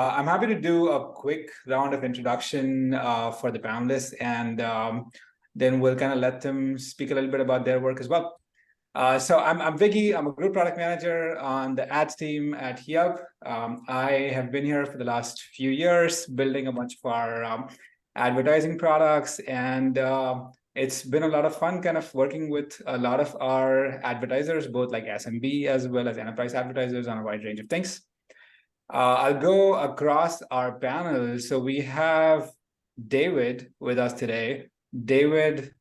I'm happy to do a quick round of introduction for the panelists, and then we'll kind of let them speak a little bit about their work as well. So I'm Vicky. I'm a group product manager on the ads team at HeyUp. I have been here for the last few years, building a bunch of our advertising products, and it's been a lot of fun kind of working with a lot of our advertisers, both like SMB as well as enterprise advertisers on a wide range of things. I'll go across our panel. So we have David with us today. David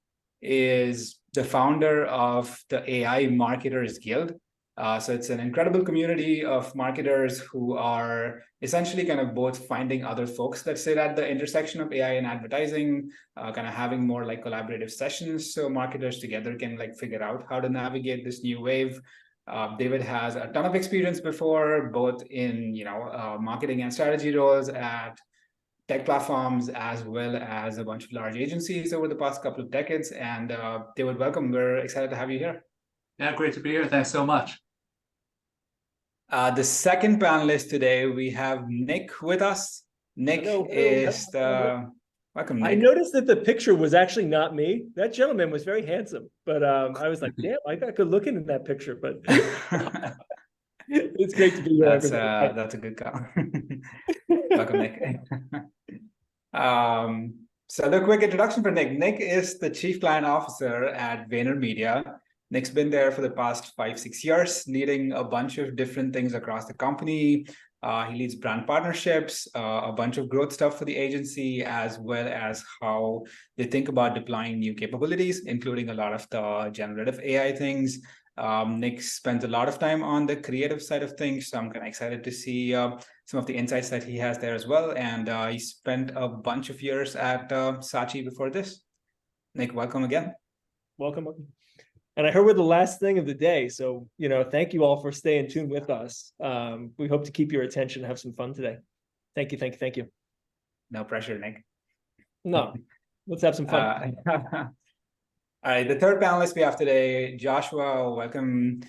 is the founder of the AI Marketers Guild. So it's an incredible community of marketers who are essentially kind of both finding other folks that sit at the intersection of AI and advertising, kind of having more like collaborative sessions so marketers together can like figure out how to navigate this new wave. David has a ton of experience before, both in marketing and strategy roles at tech platforms, as well as a bunch of large agencies over the past couple of decades. And David, welcome. We're excited to have you here. Yeah, great to be here. Thanks so much. The second panelist today, we have Nick with us. Nick is the... Welcome, Nick. I noticed that the picture was actually not me. That gentleman was very handsome, but I was like, damn, I got good looking in that picture. But it's great to be here. That's a good call. Welcome, Nick. So the quick introduction for Nick. Nick is the Chief Client Officer at VaynerMedia. Nick's been there for the past 5-6 years, leading a bunch of different things across the company. He leads brand partnerships, a bunch of growth stuff for the agency, as well as how they think about deploying new capabilities, including a lot of the generative AI things. Nick spends a lot of time on the creative side of things, so I'm kind of excited to see some of the insights that he has there as well. And he spent a bunch of years at Saatchi before this. Nick, welcome again. Welcome. And I heard we're the last thing of the day. So, thank you all for staying tuned with us. We hope to keep your attention and have some fun today. Thank you. No pressure, Nick. No, let's have some fun. All right, the third panelist we have today, Joshua, welcome.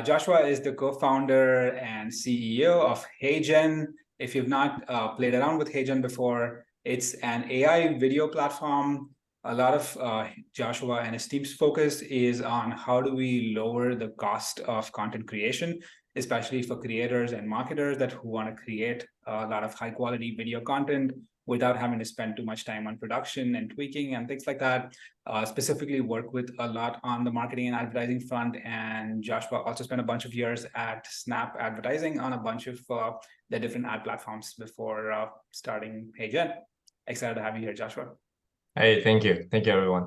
Joshua is the co-founder and CEO of HeyGen. If you've not played around with HeyGen before, it's an AI video platform. A lot of Joshua and his team's focus is on how do we lower the cost of content creation, especially for creators and marketers who want to create a lot of high quality video content without having to spend too much time on production and tweaking and things like that. Specifically work with a lot on the marketing and advertising front. And Joshua also spent a bunch of years at Snap Advertising on a bunch of the different ad platforms before starting HeyGen. Excited to have you here, Joshua. Hey, thank you. Thank you, everyone.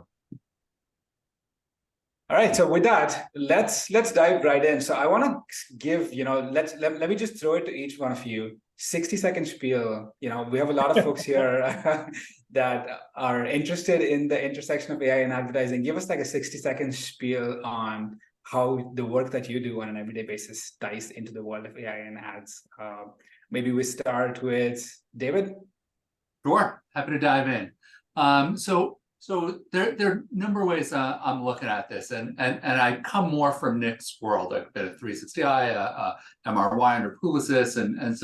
All right, so with that, let's dive right in. So I want to give, let me just throw it to each one of you. 60-second spiel. We have a lot of folks here that are interested in the intersection of AI and advertising. Give us like a 60-second spiel on how the work that you do on an everyday basis ties into the world of AI and ads. Maybe we start with David. Sure, happy to dive in. So there are a number of ways I'm looking at this, and I come more from Nick's world. I've been at 360i, MRY under Publicis, and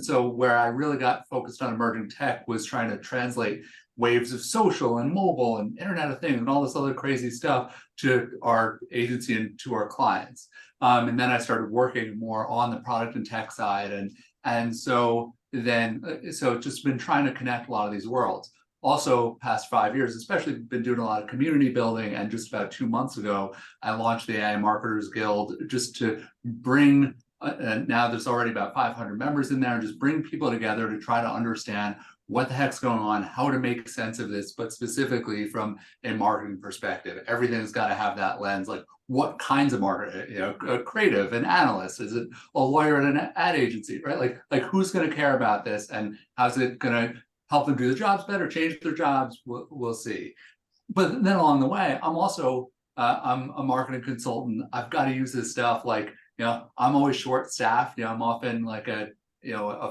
so where I really got focused on emerging tech was trying to translate waves of social and mobile and Internet of Things and all this other crazy stuff to our agency and to our clients. And then I started working more on the product and tech side, and so just been trying to connect a lot of these worlds. Also, past 5 years, especially been doing a lot of community building, and just about 2 months ago, I launched the AI Marketers Guild just to bring, now there's already about 500 members in there, and just bring people together to try to understand what the heck's going on, how to make sense of this, but specifically from a marketing perspective. Everything's got to have that lens, like what kinds of marketing, a creative, an analyst, is it a lawyer at an ad agency, right? Like who's going to care about this, and how's it going to help them do the jobs better, change their jobs? We'll see. But then along the way, I'm also I'm a marketing consultant. I've got to use this stuff. Like, I'm always short staffed. I'm often like a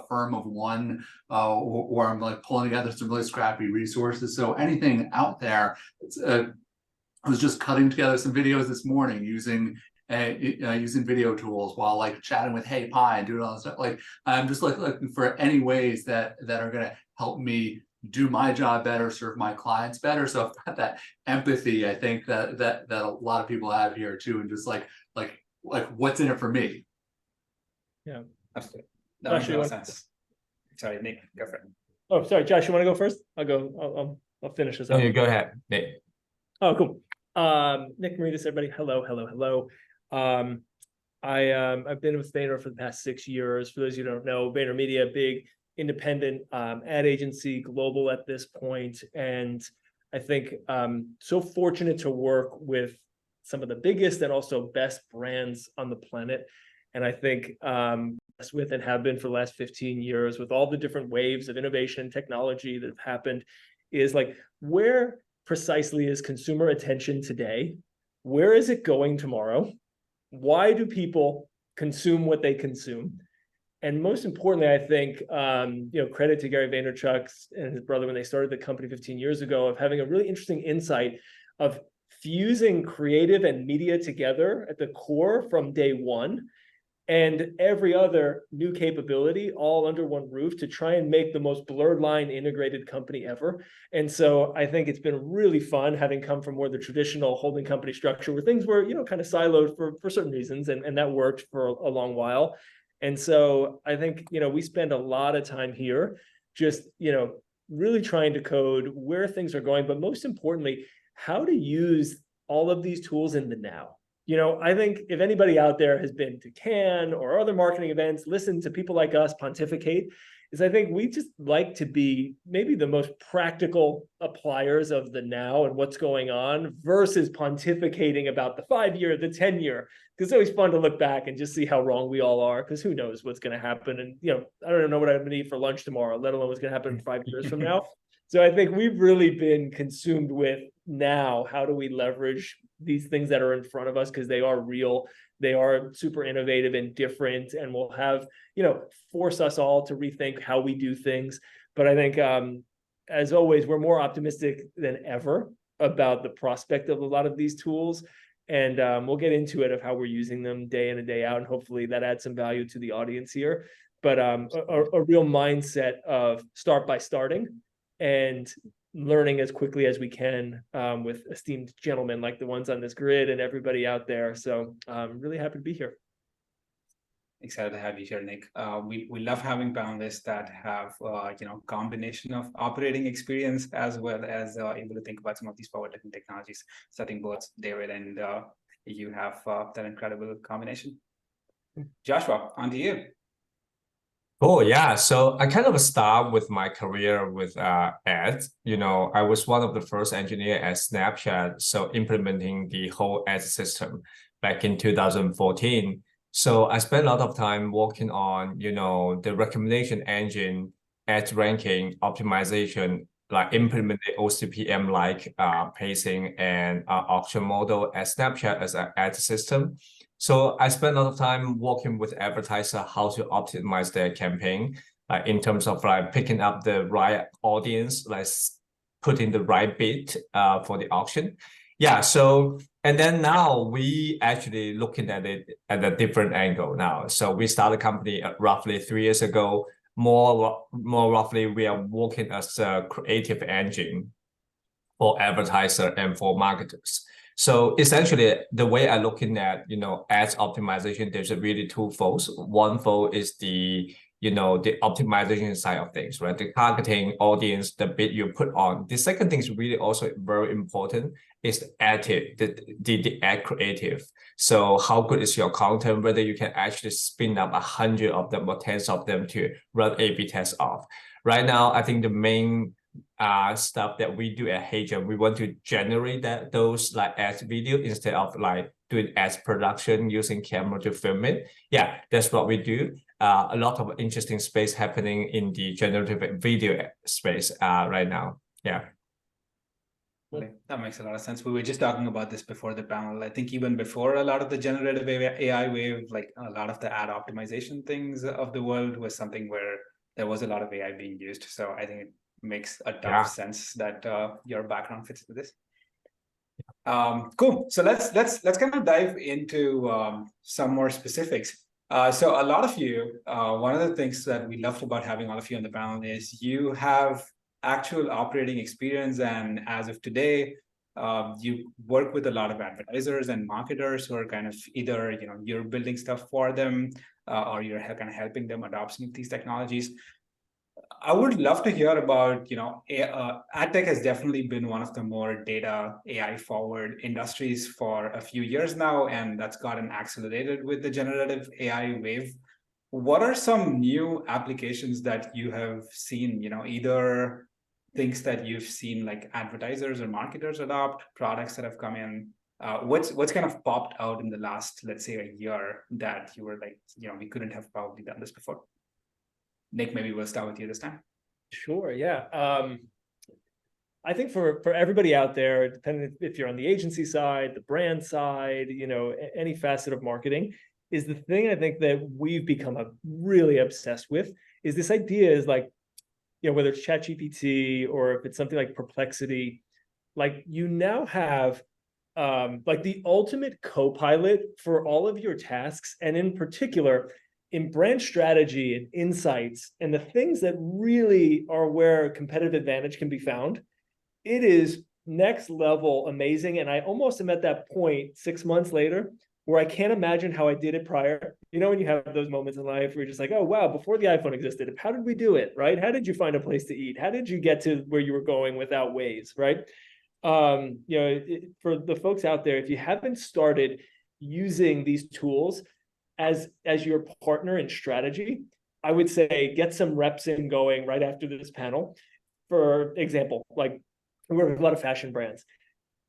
firm of one, or I'm like pulling together some really scrappy resources. So anything out there, I was just cutting together some videos this morning using using video tools while like chatting with Hey Pi and doing all this stuff. Like I'm just like looking for any ways that are going to help me do my job better, serve my clients better. So I've got that empathy, I think that a lot of people have here too, and just like what's in it for me. Yeah, Absolutely. That makes a lot of sense. Sorry, Nick, go for it. Oh, sorry, Josh, you want to go first? I'll go. I'll finish this No, up. you go ahead, Nick. Oh, cool. Nick Miaritis, everybody. Hello. I've been with Vayner for the past 6 years. For those of you who don't know, VaynerMedia, big independent ad agency, global at this point, and I think so fortunate to work with some of the biggest and also best brands on the planet. And I think with and have been for the last 15 years, with all the different waves of innovation and technology that have happened, is like, where precisely is consumer attention today? Where is it going tomorrow? Why do people consume what they consume? And most importantly, I think, credit to Gary Vaynerchuk and his brother when they started the company 15 years ago, of having a really interesting insight of fusing creative and media together at the core from day one, and every other new capability all under one roof to try and make the most blurred line integrated company ever. And so I think it's been really fun having come from more the traditional holding company structure where things were, kind of siloed for certain reasons, and that worked for a long while. And so I think, we spend a lot of time here just, really trying to code where things are going, but most importantly, how to use all of these tools in the now. I think if anybody out there has been to Cannes or other marketing events, listen to people like us pontificate, is I think we just like to be maybe the most practical appliers of the now and what's going on versus pontificating about the 5-year, the 10-year. Because it's always fun to look back and just see how wrong we all are, because who knows what's going to happen. And, I don't know what I'm going to eat for lunch tomorrow, let alone what's going to happen 5 years from now. So I think we've really been consumed with now, how do we leverage these things that are in front of us, because they are real, they are super innovative and different, and will have, force us all to rethink how we do things. But I think, as always, we're more optimistic than ever about the prospect of a lot of these tools. And we'll get into it of how we're using them day in and day out, and hopefully that adds some value to the audience here. But a real mindset of start by starting and learning as quickly as we can with esteemed gentlemen like the ones on this grid and everybody out there. So I'm really happy to be here. Excited to have you here, Nick. We love having panelists that have combination of operating experience as well as able to think about some of these forward-looking technologies. So I think both David and you have that incredible combination. Joshua, on to you. Oh yeah, so I kind of start with my career with ads. I was one of the first engineer at Snapchat, so implementing the whole ad system back in 2014. So I spent a lot of time working on, the recommendation engine, ad ranking, optimization, like implement the OCPM like pacing and auction model at Snapchat as an ad system. So I spent a lot of time working with advertiser how to optimize their campaign, in terms of like picking up the right audience, like putting the right bid for the auction. Yeah, so and then now we actually looking at it at a different angle now. So we started a company roughly 3 years ago. More roughly, we are working as a creative engine for advertiser and for marketers. So essentially, the way I looking at, ads optimization, there's really two folds. One fold is the optimization side of things, right? The targeting audience, the bid you put on. The second thing is really also very important is the ad creative. So how good is your content, whether you can actually spin up 100 of them or tens of them to run A/B tests off. Right now, I think the main stuff that we do at HeyGen, we want to generate those like ads video instead of like doing ads production using camera to film it. Yeah, that's what we do. A lot of interesting space happening in the generative video space right now. Yeah. That makes a lot of sense. We were just talking about this before the panel. I think even before a lot of the generative AI wave, like a lot of the ad optimization things of the world was something where there was a lot of AI being used. So I think it makes a ton of sense that your background fits into this. Cool. So let's kind of dive into some more specifics. So a lot of you, one of the things that we loved about having all of you on the panel is you have actual operating experience, and as of today, you work with a lot of advertisers and marketers who are kind of either you're building stuff for them, or you're kind of helping them adopt some of these technologies. I would love to hear about, ad tech has definitely been one of the more data AI forward industries for a few years now, and that's gotten accelerated with the generative AI wave. What are some new applications that you have seen, either things that you've seen like advertisers or marketers adopt, products that have come in? What's kind of popped out in the last, let's say, a year that you were like, we couldn't have probably done this before? Nick, maybe we'll start with you this time. Sure, yeah. I think for everybody out there, depending if you're on the agency side, the brand side, any facet of marketing, is the thing I think that we've become really obsessed with is this idea is like, whether it's ChatGPT or if it's something like Perplexity, like you now have like the ultimate co-pilot for all of your tasks, and in particular, in brand strategy and insights and the things that really are where competitive advantage can be found. It is next level amazing. And I almost am at that point 6 months later where I can't imagine how I did it prior. When you have those moments in life where you're just like, oh, wow, before the iPhone existed, how did we do it, right? How did you find a place to eat? How did you get to where you were going without Waze, right? For the folks out there, if you haven't started using these tools as your partner in strategy, I would say get some reps in going right after this panel. For example, like we work with a lot of fashion brands.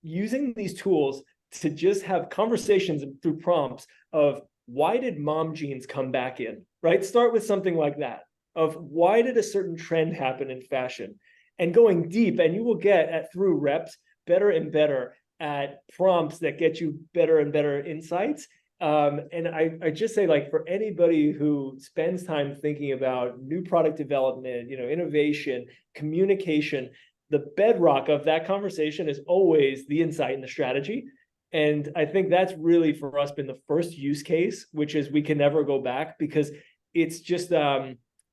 Using these tools to just have conversations through prompts of why did mom jeans come back in, right? Start with something like that, of why did a certain trend happen in fashion? And going deep, and you will get through reps better and better at prompts that get you better and better insights. And I just say, like, for anybody who spends time thinking about new product development, innovation, communication, the bedrock of that conversation is always the insight and the strategy. And I think that's really for us been the first use case, which is we can never go back, because it's just,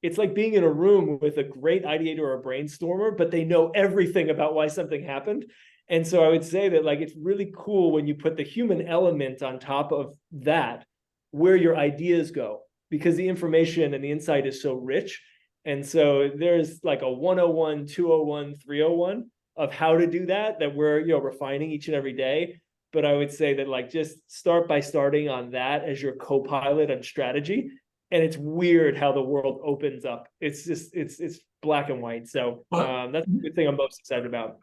it's like being in a room with a great ideator or a brainstormer, but they know everything about why something happened. And so I would say that, like, it's really cool when you put the human element on top of that, where your ideas go, because the information and the insight is so rich. And so there's like a 101, 201, 301 of how to do that we're, refining each and every day. But I would say that, like, just start by starting on that as your co-pilot on strategy. And it's weird how the world opens up. It's just, it's black and white. So that's the good thing I'm most excited about.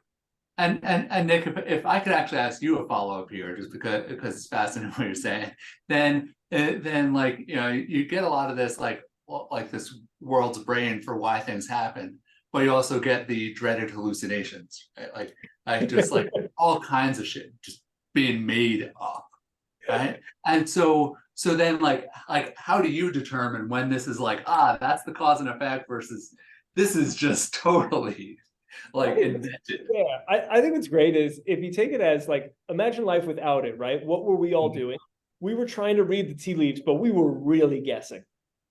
And Nick, if I could actually ask you a follow-up here, just because it's fascinating what you're saying, then like, you get a lot of this like this world's brain for why things happen, but you also get the dreaded hallucinations, right? Like just like all kinds of shit just being made up, right? And so then like how do you determine when this is like, that's the cause and effect versus this is just totally like invented? Yeah, I think what's great is if you take it as, like, imagine life without it, right? What were we all doing? We were trying to read the tea leaves, but we were really guessing,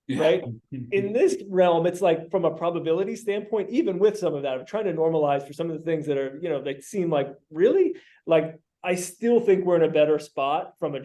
right? In this realm, it's like, from a probability standpoint, even with some of that, I'm trying to normalize for some of the things that are, that seem like really, like, I still think we're in a better spot from the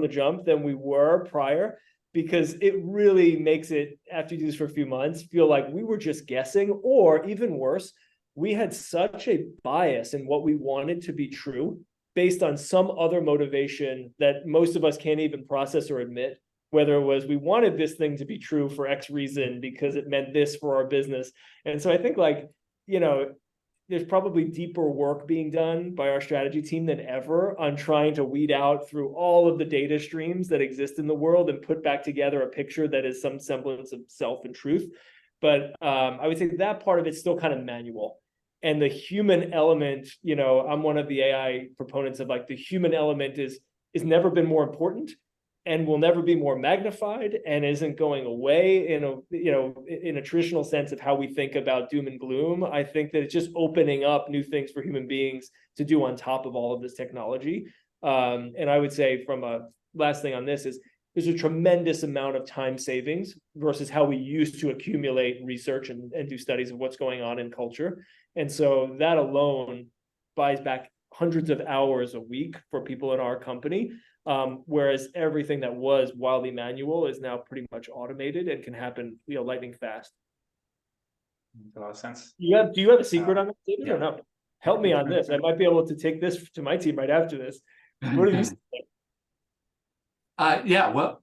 jump than we were prior, because it really makes it, after you do this for a few months, feel like we were just guessing, or even worse, we had such a bias in what we wanted to be true based on some other motivation that most of us can't even process or admit, whether it was we wanted this thing to be true for X reason because it meant this for our business. And so I think, like, there's probably deeper work being done by our strategy team than ever on trying to weed out through all of the data streams that exist in the world and put back together a picture that is some semblance of self and truth. But I would say that part of it's still kind of manual. And the human element, I'm one of the AI proponents of, like, the human element is never been more important. and will never be more magnified and isn't going away in a traditional sense of how we think about doom and gloom. I think that it's just opening up new things for human beings to do on top of all of this technology. And I would say, from a last thing on this, is there's a tremendous amount of time savings versus how we used to accumulate research and do studies of what's going on in culture. And so that alone buys back hundreds of hours a week for people in our company. Whereas everything that was wildly manual is now pretty much automated and can happen, lightning fast. Makes a lot of sense. Do you have a secret on that, David, yeah. or no? Help me on this. I might be able to take this to my team right after this. What do you think? Yeah, well,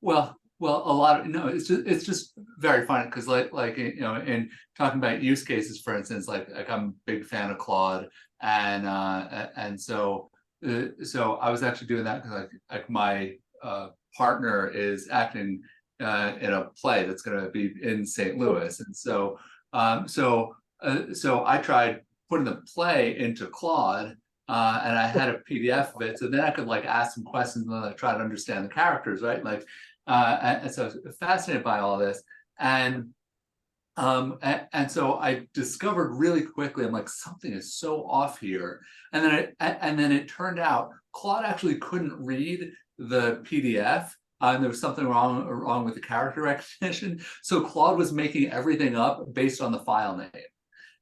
a lot of, no, it's just very funny because like in talking about use cases, for instance, like I'm a big fan of Claude, and so I was actually doing that because like my partner is acting in a play that's going to be in St. Louis, and so I tried putting the play into Claude. And I had a PDF of it, so then I could like ask some questions and then like try to understand the characters, right? Like, and so I was fascinated by all this, and so I discovered really quickly, I'm like, something is so off here, and then it turned out Claude actually couldn't read the PDF. And there was something wrong with the character recognition, so Claude was making everything up based on the file name.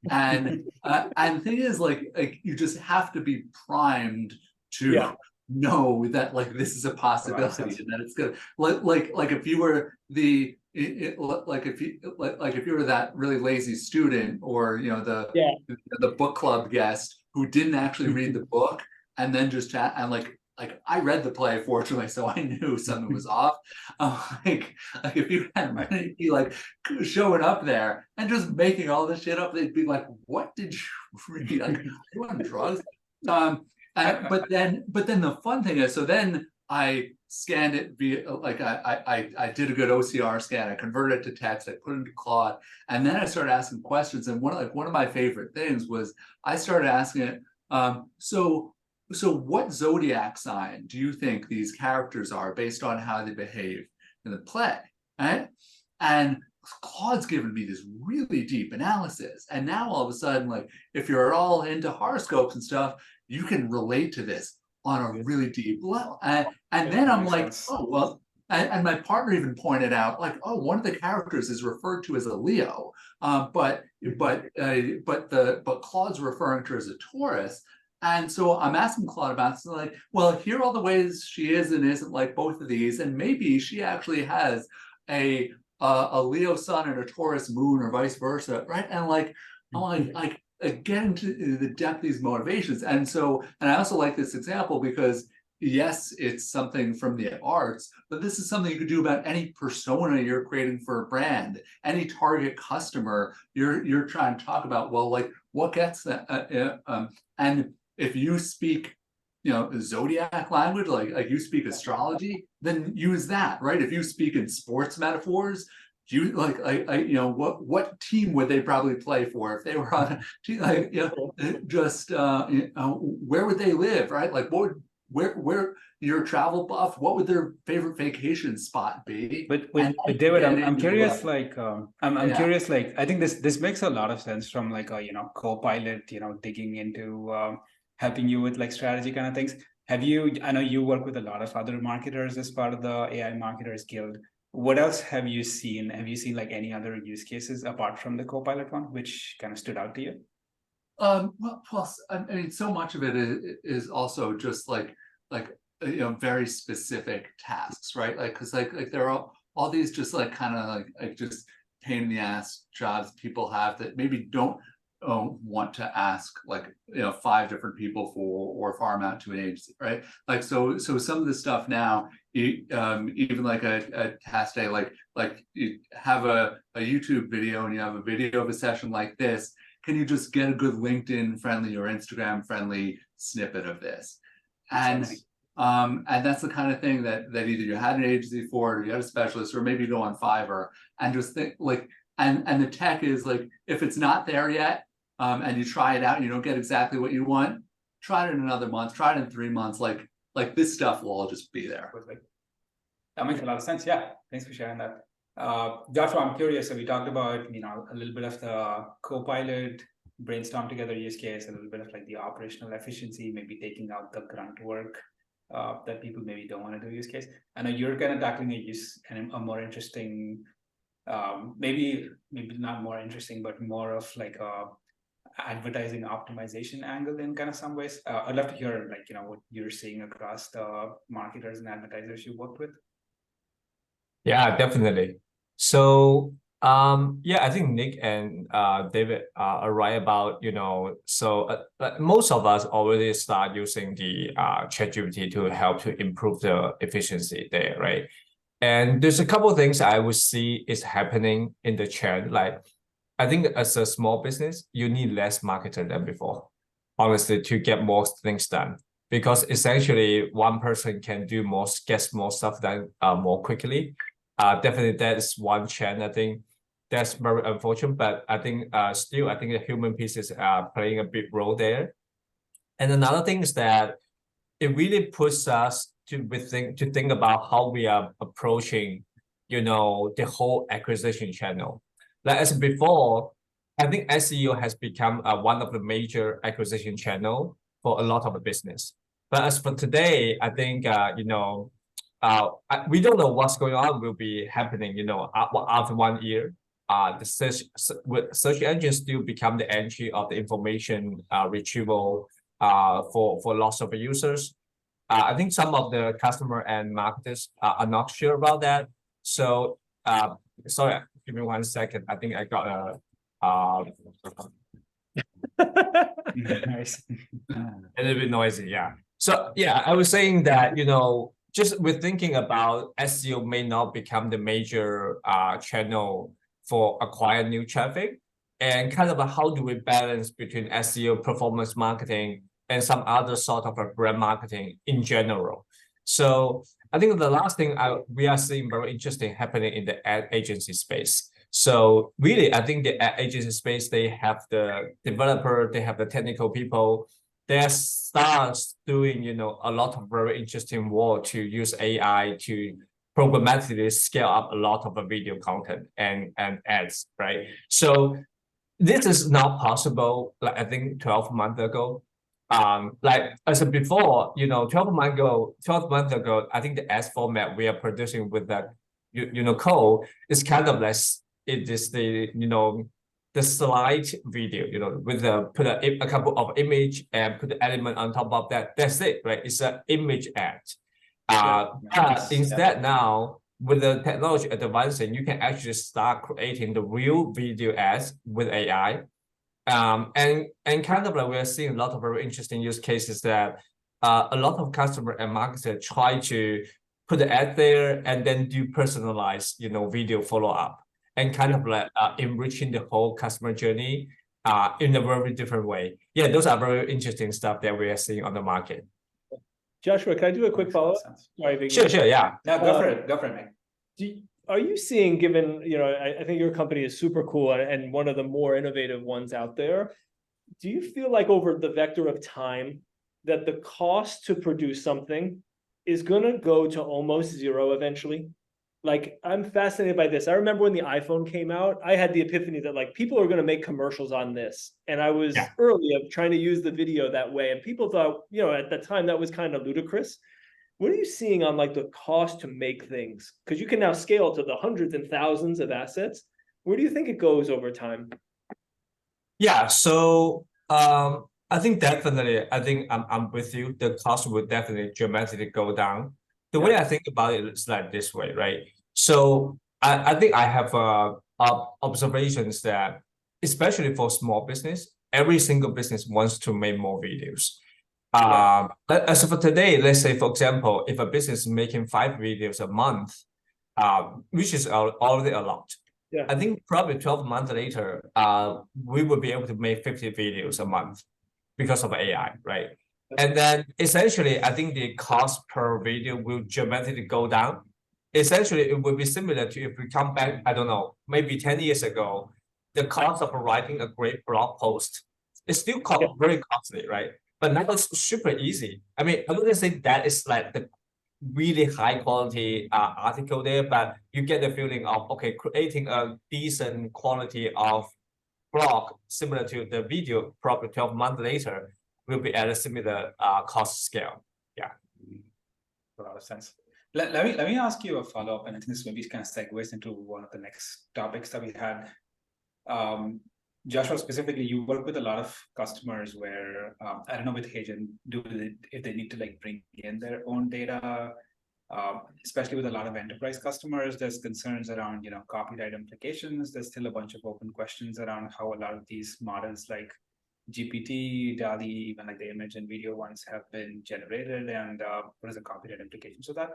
And the thing is, like you just have to be primed to know that like this is a possibility and that it's good. Like if you were if you were that really lazy student, or the book club guest who didn't actually read the book and then just chat and like I read the play, fortunately, so I knew something was off. Like if you had be like showing up there and just making all this shit up, they'd be like, "What did you read? Like, are you on drugs?" But then the fun thing is, so then I scanned it via like I did a good OCR scan. I converted it to text. I put it into Claude, and then I started asking questions. And one of my favorite things was I started asking it. So what zodiac sign do you think these characters are based on how they behave in the play, right? And Claude's given me this really deep analysis. And now all of a sudden, like if you're at all into horoscopes and stuff, you can relate to this on a really deep level. And then I'm like, oh, well, and my partner even pointed out, like, oh, one of the characters is referred to as a Leo, but Claude's referring to her as a Taurus. And so I'm asking Claude about it, so like, well, here are all the ways she is and isn't like both of these, and maybe she actually has a Leo sun and a Taurus moon, or vice versa, right? And like, I'm like get into the depth of these motivations. And I also like this example because yes, it's something from the arts, but this is something you could do about any persona you're creating for a brand, any target customer you're trying to talk about. Well, like what gets that, and if you speak, zodiac language, like you speak astrology, then use that, right? If you speak in sports metaphors, you what team would they probably play for if they were on a team? Like, where would they live, right? Like where your travel buff, what would their favorite vacation spot be? But David, I'm curious, like I'm curious, like I think this makes a lot of sense from like a co-pilot, digging into helping you with like strategy kind of things. I know you work with a lot of other marketers as part of the AI Marketers Guild. What else have you seen? Have you seen like any other use cases apart from the co-pilot one, which kind of stood out to you? Well, plus, I mean, so much of it is also just like very specific tasks, right? Like, because like there are all these just like kind of like just pain in the ass jobs people have that maybe don't want to ask like 5 different people for, or farm out to an agency, right? Like so some of the stuff now, even like a task day, like you have a YouTube video and you have a video of a session like this. Can you just get a good LinkedIn friendly or Instagram friendly snippet of this? And that's the kind of thing that either you had an agency for, or you had a specialist, or maybe you go on Fiverr and just think like, and the tech is like, if it's not there yet, and you try it out and you don't get exactly what you want, try it in another month, try it in 3 months, like this stuff will all just be there. That makes a lot of sense. Yeah, thanks for sharing that. Joshua, I'm curious. So we talked about, a little bit of the co-pilot, brainstorm together use case, a little bit of like the operational efficiency, maybe taking out the grunt work that people maybe don't want to do use case. I know you're kind of tackling a more interesting, maybe not more interesting, but more of like a advertising optimization angle in kind of some ways. I'd love to hear what you're seeing across the marketers and advertisers you worked with. Yeah, definitely. So yeah, I think Nick and David are right about, most of us already start using the ChatGPT to help to improve the efficiency there, right? And there's a couple of things I would see is happening in the chat. Like, I think as a small business, you need less marketer than before, honestly, to get more things done. Because essentially one person can do get more stuff done more quickly. Definitely that's one trend. I think that's very unfortunate, but I think still I think the human piece is playing a big role there. And another thing is that it really puts us to think about how we are approaching, the whole acquisition channel. Like as before, I think SEO has become one of the major acquisition channel for a lot of the business. But as for today, I think we don't know what's going on will be happening. After 1 year, the search engines still become the entry of the information retrieval for lots of users. I think some of the customer and marketers are not sure about that. So sorry, give me 1 second. I think I got a Nice. a little bit noisy. Yeah. So yeah, I was saying that just with thinking about SEO may not become the major channel for acquire new traffic, and kind of how do we balance between SEO, performance marketing, and some other sort of a brand marketing in general. So I think the last thing we are seeing very interesting happening in the ad agency space. So really, I think the ad agency space, they have the developer, they have the technical people, they start doing, a lot of very interesting work to use AI to programmatically scale up a lot of the video content and ads, right? So this is not possible, like I think 12 months ago. Like as before, 12 months ago, I think the ads format we are producing with that, code is kind of less. It is the slide video, with put a couple of image and put the element on top of that. That's it, right? It's an image ad. But instead now, with the technology advancing, you can actually start creating the real video ads with AI. And kind of like we're seeing a lot of very interesting use cases that a lot of customer and marketers try to put the ad there and then do personalized, video follow-up and kind of like enriching the whole customer journey in a very different way. Yeah, those are very interesting stuff that we are seeing on the market. Joshua, can I do a quick follow-up? Sure, yeah. No, go for it, Nick. Are you seeing, given, I think your company is super cool and one of the more innovative ones out there, do you feel like over the vector of time that the cost to produce something is going to go to almost zero eventually? Like, I'm fascinated by this. I remember when the iPhone came out, I had the epiphany that like people are going to make commercials on this. And I was early of trying to use the video that way. And people thought, at the time that was kind of ludicrous. What are you seeing on like the cost to make things? Because you can now scale to the hundreds and thousands of assets. Where do you think it goes over time? Yeah, so I think definitely, I'm with you. The cost would definitely dramatically go down. The way I think about it is like this way, right? So I think I have observations that, especially for small business, every single business wants to make more videos. But as for today, let's say, for example, if a business is making 5 videos a month, which is already a lot. Yeah. I think probably 12 months later, we will be able to make 50 videos a month because of AI, right? And then essentially, I think the cost per video will dramatically go down. Essentially, it will be similar to if we come back, I don't know, maybe 10 years ago, the cost of writing a great blog post is still very costly, right? But now it's super easy. I mean, I wouldn't say that is like really high quality article there, but you get the feeling of, okay, creating a decent quality of blog similar to the video probably 12 months later will be at a similar cost scale. Yeah. A lot of sense. Let me ask you a follow-up, and I think this maybe kind of segues into one of the next topics that we had. Joshua, specifically, you work with a lot of customers where I don't know with HeyGen, if they need to like bring in their own data, especially with a lot of enterprise customers, there's concerns around copyright implications. There's still a bunch of open questions around how a lot of these models like GPT, DALL-E, even like the image and video ones have been generated, and what is the copyright implications of that?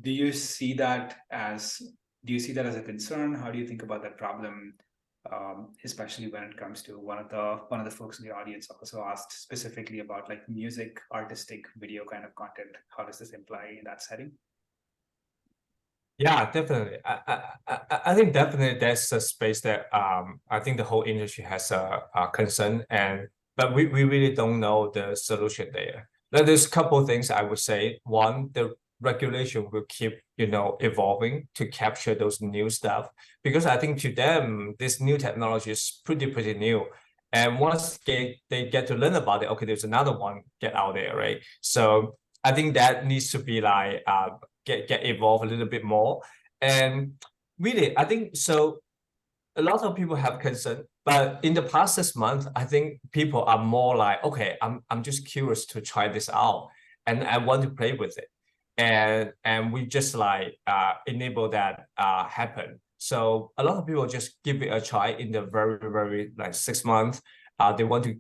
Do you see that as a concern? How do you think about that problem? Especially when it comes to one of the folks in the audience also asked specifically about like music, artistic video kind of content. How does this imply in that setting? Yeah, definitely. I think definitely there's a space that I think the whole industry has a concern, but we really don't know the solution there. There's a couple of things I would say. One, the regulation will keep evolving to capture those new stuff, because I think to them this new technology is pretty new, and once they get to learn about it, okay, there's another one get out there, right? So I think that needs to be like get evolved a little bit more. And really, I think so a lot of people have concern, but in the past 6 months, I think people are more like, okay, I'm just curious to try this out and I want to play with it. And we just like enable that happen. So a lot of people just give it a try in the very like 6 months. They want to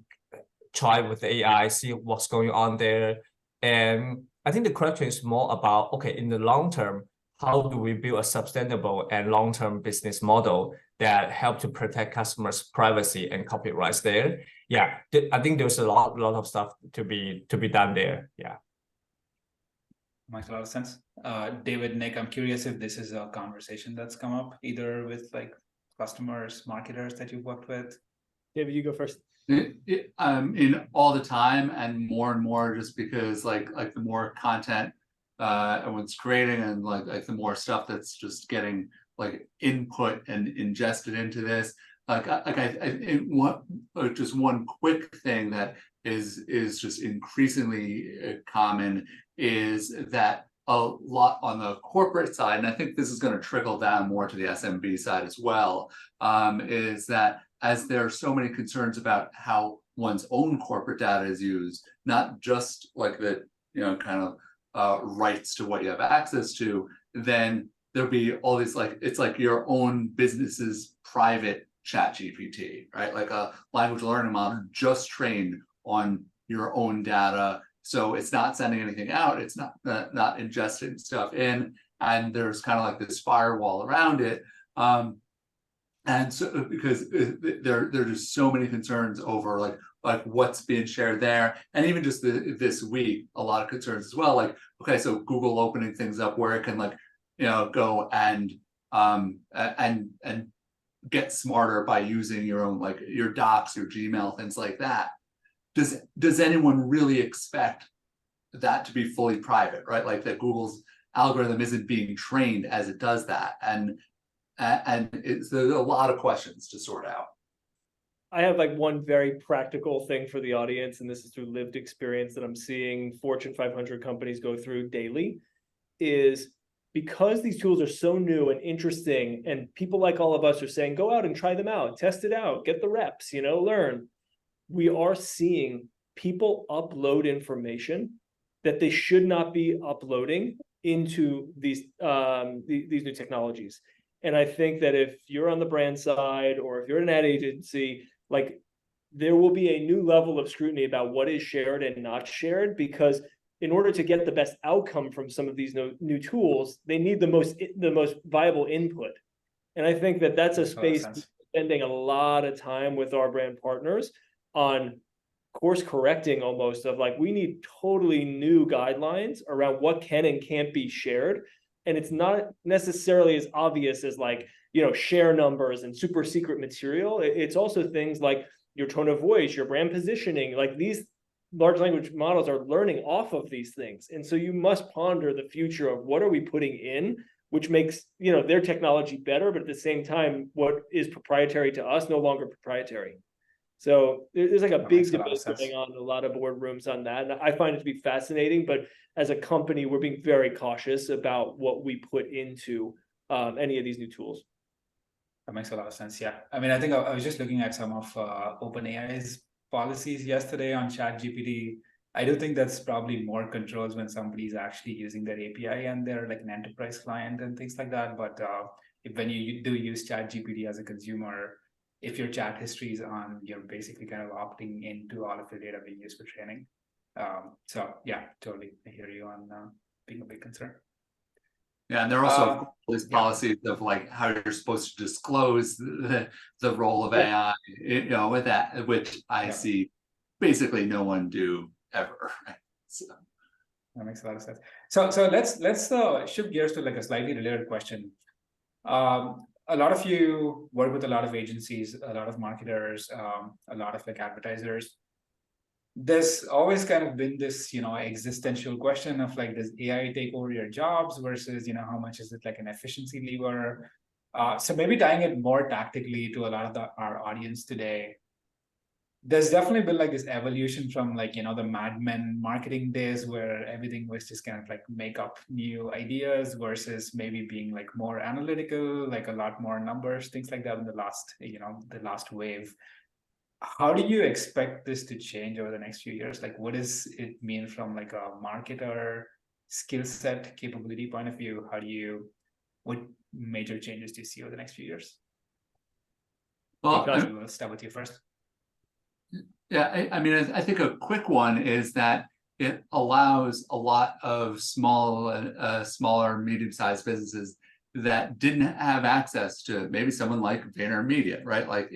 try with the AI, see what's going on there. And I think the question is more about, okay, in the long term, how do we build a sustainable and long-term business model that help to protect customers' privacy and copyrights there? Yeah, I think there's a lot of stuff to be done there. Yeah. Makes a lot of sense. David, Nick, I'm curious if this is a conversation that's come up either with like customers, marketers that you've worked with. David, you go first. In all the time, and more just because like the more content everyone's creating, and like the more stuff that's just getting like input and ingested into this. Just one quick thing that is just increasingly common is that a lot on the corporate side, and I think this is going to trickle down more to the SMB side as well, is that as there are so many concerns about how one's own corporate data is used, not just like the kind of rights to what you have access to, then there'll be all these like, it's like your own business's private chat GPT, right? Like a language learning model just trained on your own data. So it's not sending anything out. It's not ingesting stuff in, and there's kind of like this firewall around it. And so because there are just so many concerns over like what's being shared there, and even just this week, a lot of concerns as well. Like, okay, so Google opening things up where it can like go and get smarter by using your own, like your docs, your Gmail, things like that. Does anyone really expect that to be fully private, right? Like that Google's algorithm isn't being trained as it does that, and there's a lot of questions to sort out. I have like one very practical thing for the audience, and this is through lived experience that I'm seeing Fortune 500 companies go through daily, is because these tools are so new and interesting, and people like all of us are saying, go out and try them out, test it out, get the reps, learn. We are seeing people upload information that they should not be uploading into these new technologies. And I think that if you're on the brand side, or if you're an ad agency, like there will be a new level of scrutiny about what is shared and not shared, because in order to get the best outcome from some of these new tools, they need the most viable input. And I think that that's a space spending a lot of time with our brand partners on course correcting, almost, of like, we need totally new guidelines around what can and can't be shared. And it's not necessarily as obvious as like, share numbers and super secret material. It's also things like your tone of voice, your brand positioning, like these large language models are learning off of these things. And so you must ponder the future of what are we putting in, which makes, you know, their technology better, but at the same time, what is proprietary to us no longer proprietary. So there's like a big debate going on in a lot of boardrooms on that. And I find it to be fascinating, but as a company, we're being very cautious about what we put into any of these new tools. That makes a lot of sense. Yeah. I mean, I think I was just looking at some of OpenAI's policies yesterday on ChatGPT. I do think that's probably more controls when somebody's actually using their API and they're like an enterprise client and things like that. But when you do use ChatGPT as a consumer, if your chat history is on, you're basically kind of opting into all of your data being used for training. So yeah, totally. I hear you on being a big concern. Yeah, and there are also these policies of like how you're supposed to disclose the role of AI, you know, with that, which I see basically no one do ever. Right? So that makes a lot of sense. So let's shift gears to like a slightly related question. A lot of you work with a lot of agencies, a lot of marketers, a lot of like advertisers. There's always kind of been this, you know, existential question of like, does AI take over your jobs versus, you know, how much is it like an efficiency lever? So maybe tying it more tactically to a lot of our audience today, there's definitely been like this evolution from like, you know, the Mad Men marketing days where everything was just kind of like make up new ideas versus maybe being like more analytical, like a lot more numbers, things like that in the last, you know, the last wave. How do you expect this to change over the next few years? Like, what does it mean from like a marketer skill set capability point of view? What major changes do you see over the next few years? well, We'll start with you first. yeah, I mean, I think a quick one is that it allows a lot of smaller, medium-sized businesses that didn't have access to maybe someone like VaynerMedia, right? Like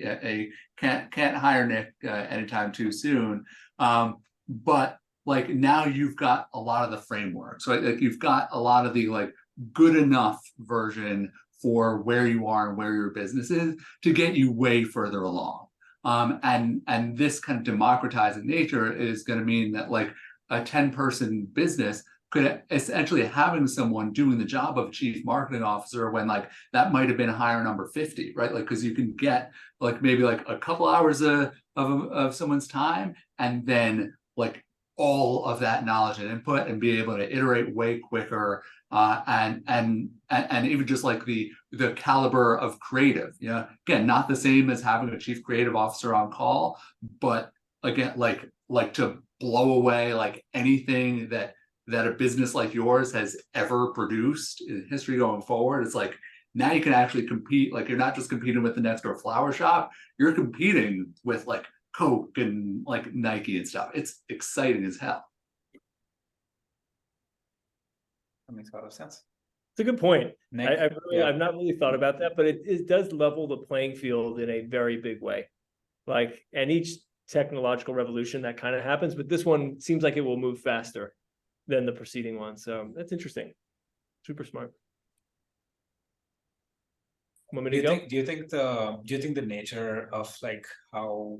can't hire Nick anytime too soon. But like now you've got a lot of the frameworks, right? Like you've got a lot of the like good enough version for where you are and where your business is to get you way further along. And this kind of democratizing nature is going to mean that like a 10-person business could essentially having someone doing the job of chief marketing officer when like that might have been hire number 50, right? Like, because you can get like maybe like a couple hours of someone's time and then like all of that knowledge and input and be able to iterate way quicker and even just like the caliber of creative, you know, again, not the same as having a chief creative officer on call, but again, like to blow away like anything that a business like yours has ever produced in history going forward. It's like now you can actually compete. Like you're not just competing with the next door flower shop, you're competing with like Coke and like Nike and stuff. It's exciting as hell. That makes a lot of sense. It's a good point. Nick, I've not really thought about that, but it does level the playing field in a very big way. Like, and each technological revolution that kind of happens, but this one seems like it will move faster than the preceding one. So that's interesting. Super smart. Want me to go? Do you think the nature of like how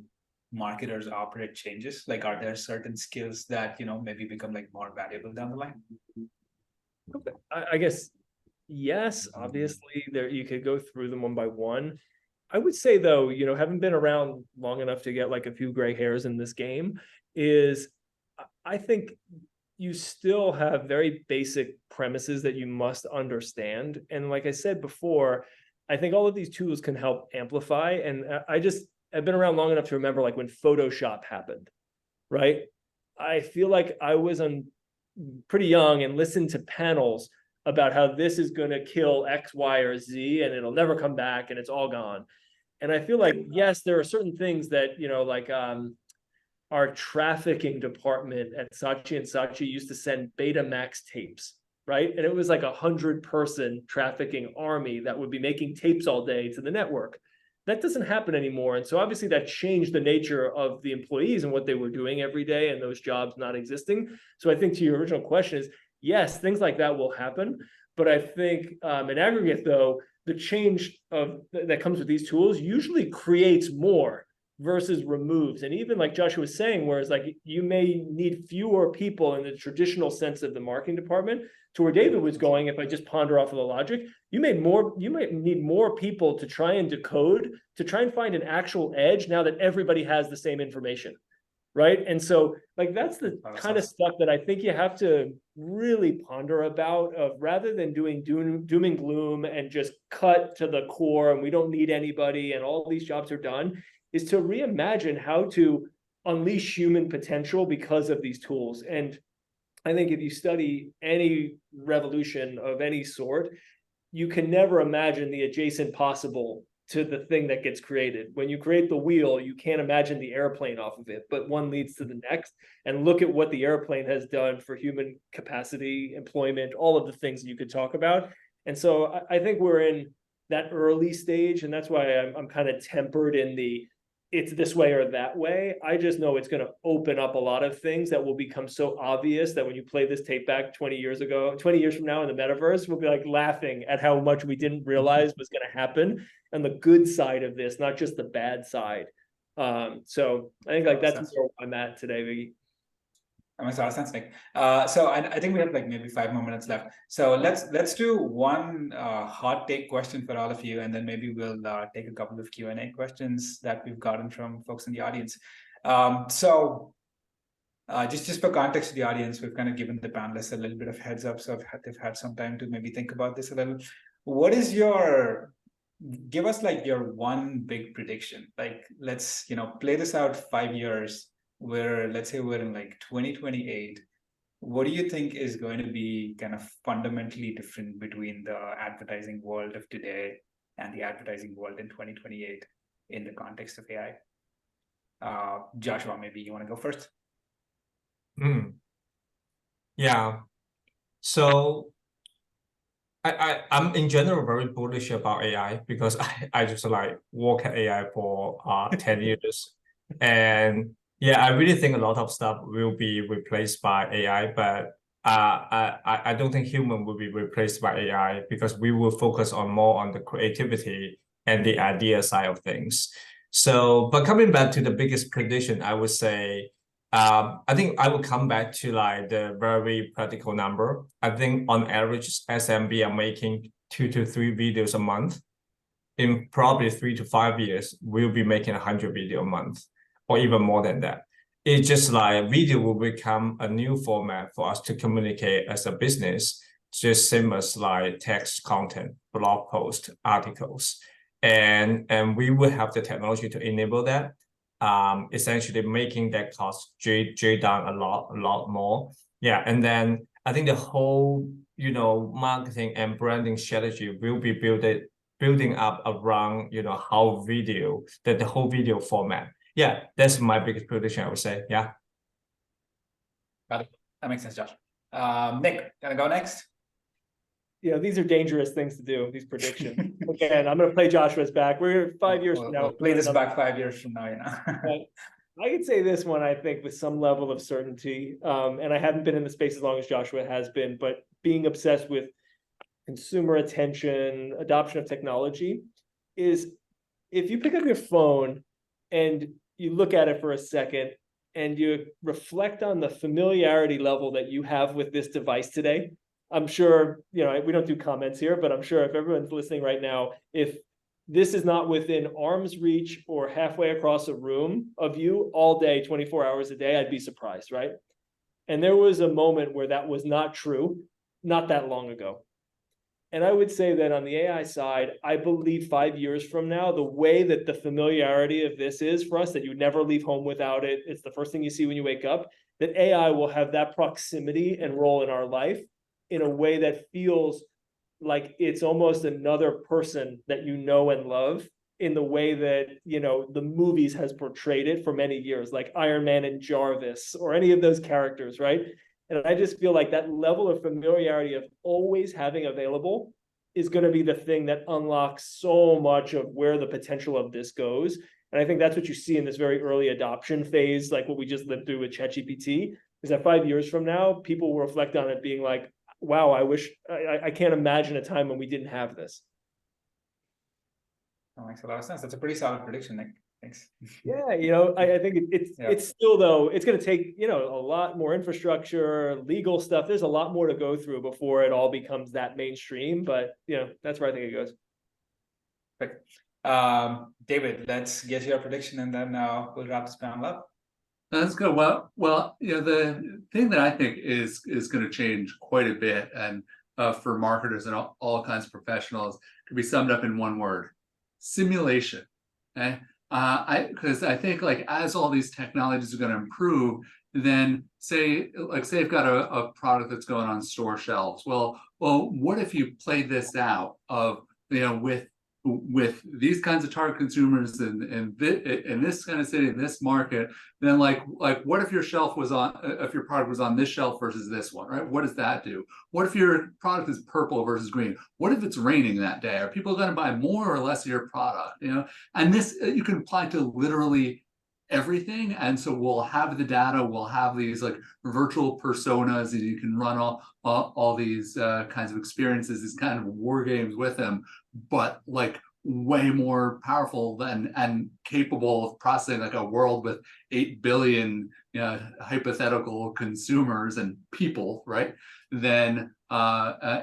marketers operate changes? Like, are there certain skills that, you know, maybe become like more valuable down the line? Okay. I guess yes, obviously there you could go through them one by one. I would say though, you know, having been around long enough to get like a few gray hairs in this game, is I think you still have very basic premises that you must understand. And like I said before, I think all of these tools can help amplify. And I've been around long enough to remember like when Photoshop happened, right? I feel like I was pretty young and listened to panels about how this is going to kill X, Y, or Z, and it'll never come back and it's all gone. And I feel like, yes, there are certain things that, you know, like our trafficking department at Saatchi & Saatchi used to send Betamax tapes, right? And it was like 100-person trafficking army that would be making tapes all day to the network. That doesn't happen anymore. And so obviously that changed the nature of the employees and what they were doing every day and those jobs not existing. So I think to your original question is, yes, things like that will happen. But I think in aggregate though, the change that comes with these tools usually creates more versus removes. And even like Joshua was saying, whereas like you may need fewer people in the traditional sense of the marketing department, to where David was going, if I just ponder off of the logic, you might need more people to try and decode, to try and find an actual edge now that everybody has the same information. Right. And so like that's the kind of stuff that I think you have to really ponder about, of rather than doing doom and gloom and just cut to the core and we don't need anybody and all these jobs are done, is to reimagine how to unleash human potential because of these tools. And I think if you study any revolution of any sort, you can never imagine the adjacent possible to the thing that gets created. When you create the wheel, you can't imagine the airplane off of it, but one leads to the next. And look at what the airplane has done for human capacity, employment, all of the things that you could talk about. And so I think we're in that early stage, and that's why I'm kind of tempered in the it's this way or that way. I just know it's going to open up a lot of things that will become so obvious that when you play this tape back 20 years from now in the metaverse, we'll be like laughing at how much we didn't realize was going to happen, and the good side of this, not just the bad side. So I think like that's where I'm at today, Viggy. That makes a lot of sense, Nick. So I think we have like maybe 5 more minutes left. So let's do one hot take question for all of you, and then maybe we'll take a couple of Q&A questions that we've gotten from folks in the audience. Just for context to the audience, we've kind of given the panelists a little bit of heads up, so they've had some time to maybe think about this a little. What is give us like your one big prediction? Like, let's play this out 5 years. Let's say we're in like 2028. What do you think is going to be kind of fundamentally different between the advertising world of today and the advertising world in 2028 in the context of AI? Joshua, maybe you want to go first? Yeah. So I'm in general very bullish about AI because I just like work at AI for 10 years. And yeah, I really think a lot of stuff will be replaced by AI, but I don't think human will be replaced by AI, because we will focus more on the creativity and the idea side of things. So, but coming back to the biggest prediction, I would say, I think I will come back to like the very practical number. I think on average, SMB are making 2 to 3 videos a month. In probably 3 to 5 years, we'll be making 100 videos a month, or even more than that. It's just like video will become a new format for us to communicate as a business, just same as like text content, blog posts, articles. And we will have the technology to enable that, essentially making that cost down a lot more. Yeah, and then I think the whole, marketing and branding strategy will be building up around, how video, the whole video format. Yeah, that's my biggest prediction, I would say. Yeah. Got it. That makes sense, Josh. Nick, gonna go next? Yeah, these are dangerous things to do, these predictions. Again, I'm going to play Joshua's back. We're 5 years from now. We'll play this back 5 years from now, I could say this one, I think, with some level of certainty. And I haven't been in the space as long as Joshua has been, but being obsessed with consumer attention, adoption of technology, is if you pick up your phone and you look at it for a second and you reflect on the familiarity level that you have with this device today, I'm sure, we don't do comments here, but I'm sure if everyone's listening right now, if this is not within arm's reach or halfway across a room of you all day, 24 hours a day, I'd be surprised, right? And there was a moment where that was not true, not that long ago. And I would say that on the AI side, I believe 5 years from now, the way that the familiarity of this is for us, that you never leave home without it, it's the first thing you see when you wake up, that AI will have that proximity and role in our life in a way that feels like it's almost another person that you know and love, in the way that, the movies has portrayed it for many years, like Iron Man and Jarvis or any of those characters, right? And I just feel like that level of familiarity of always having available is going to be the thing that unlocks so much of where the potential of this goes. And I think that's what you see in this very early adoption phase, like what we just lived through with ChatGPT, is that 5 years from now, people will reflect on it being like, wow, I can't imagine a time when we didn't have this. That makes a lot of sense. That's a pretty solid prediction, Nick. Thanks. Yeah, I think it's still though, it's gonna take, a lot more infrastructure, legal stuff. There's a lot more to go through before it all becomes that mainstream, but that's where I think it goes. David, let's get your prediction and then we'll wrap this panel up. That's good. Well, the thing that I think is going to change quite a bit, and for marketers and all kinds of professionals, could be summed up in one word: simulation. Okay, because I think like as all these technologies are going to improve, then say you've got a product that's going on store shelves. Well, what if you played this out of with these kinds of target consumers in this kind of city, in this market, then like what if your shelf was on, if your product was on this shelf versus this one, right? What does that do? What if your product is purple versus green? What if it's raining that day? Are people going to buy more or less of your product? And this you can apply to literally everything. And so we'll have the data, we'll have these like virtual personas, and you can run all these kinds of experiences, these kind of war games with them, but like way more powerful than and capable of processing like a world with 8 billion hypothetical consumers and people, right? Then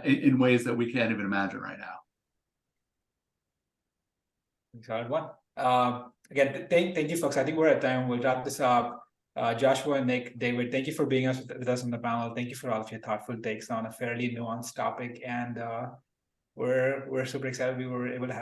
in ways that we can't even imagine right now. Solid one. Again, thank you, folks. I think we're at time. We'll wrap this up. Joshua, Nick, David, thank you for being with us on the panel. Thank you for all of your thoughtful takes on a fairly nuanced topic, and we're super excited we were able to have